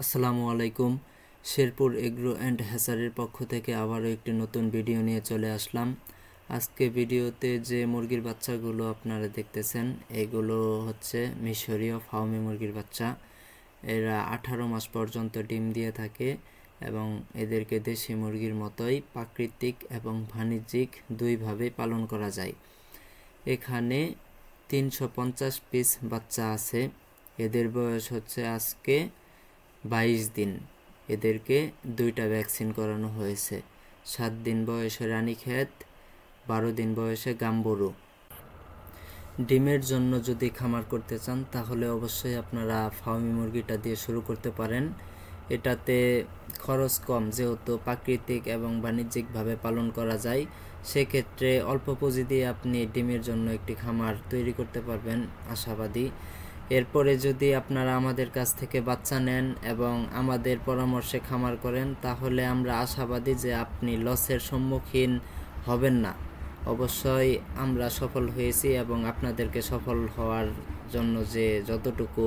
আসসালামু আলাইকুম। Sherpur agro and হ্যাচারির পক্ষ থেকে আবারও একটি নতুন ভিডিও নিয়ে চলে আসলাম। আজকে ভিডিওতে যে মুরগির বাচ্চাগুলো আপনারা দেখতেছেন এগুলো হচ্ছে মিশরীয় ফার্মি মুরগির বাচ্চা। এরা 18 মাস পর্যন্ত ডিম দিয়ে থাকে এবং এদেরকে দেশি মুরগির মতোই প্রাকৃতিক এবং বাণিজ্যিক দুইভাবে পালন করা যায়। এখানে 350 পিস বাচ্চা আছে। এদের বয়স হচ্ছে আজকে 22 দিন। এদেরকে 2টা ভ্যাকসিন করানো হয়েছে। 7 দিন বয়সে রানীক্ষেত, 12 দিন বয়সে গাম্বুরু। ডিমের জন্য যদি খামার করতে চান তাহলে অবশ্যই আপনারা ফার্মি মুরগিটা দিয়ে শুরু করতে পারেন। এটাতে খরচ কম, যেহেতু প্রাকৃতিক এবং বাণিজ্যিকভাবে পালন করা যায়। সেক্ষেত্রে অল্প পুঁজি দিয়ে আপনি ডিমের জন্য একটি খামার তৈরি করতে পারবেন, আশাবাদী। এরপরে যদি আপনারা আমাদের কাছ থেকে বাচ্চা নেন এবং আমাদের পরামর্শে খামার করেন তাহলে আমরা আশাবাদী যে আপনি লসের সম্মুখীন হবেন না। অবশ্যই আমরা সফল হয়েছি এবং আপনাদেরকে সফল হওয়ার জন্য যে যতটুকু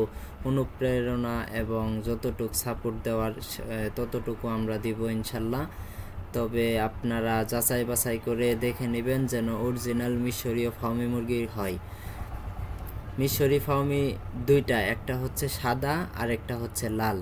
অনুপ্রেরণা এবং যতটুকু সাপোর্ট দেওয়ার ততটুকু আমরা দিব ইনশাল্লাহ। তবে আপনারা যাচাই বাছাই করে দেখে নেবেন যেন অরিজিনাল মিশরীয় ফার্মি মুরগি হয়। মিশরি ফার্মি দুইটা, একটা হচ্ছে সাদা আর একটা হচ্ছে লাল।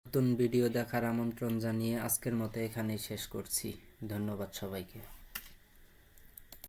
নতুন ভিডিও দেখার আমন্ত্রণ জানিয়ে আজকের মতো এখানেই শেষ করছি। ধন্যবাদ সবাইকে।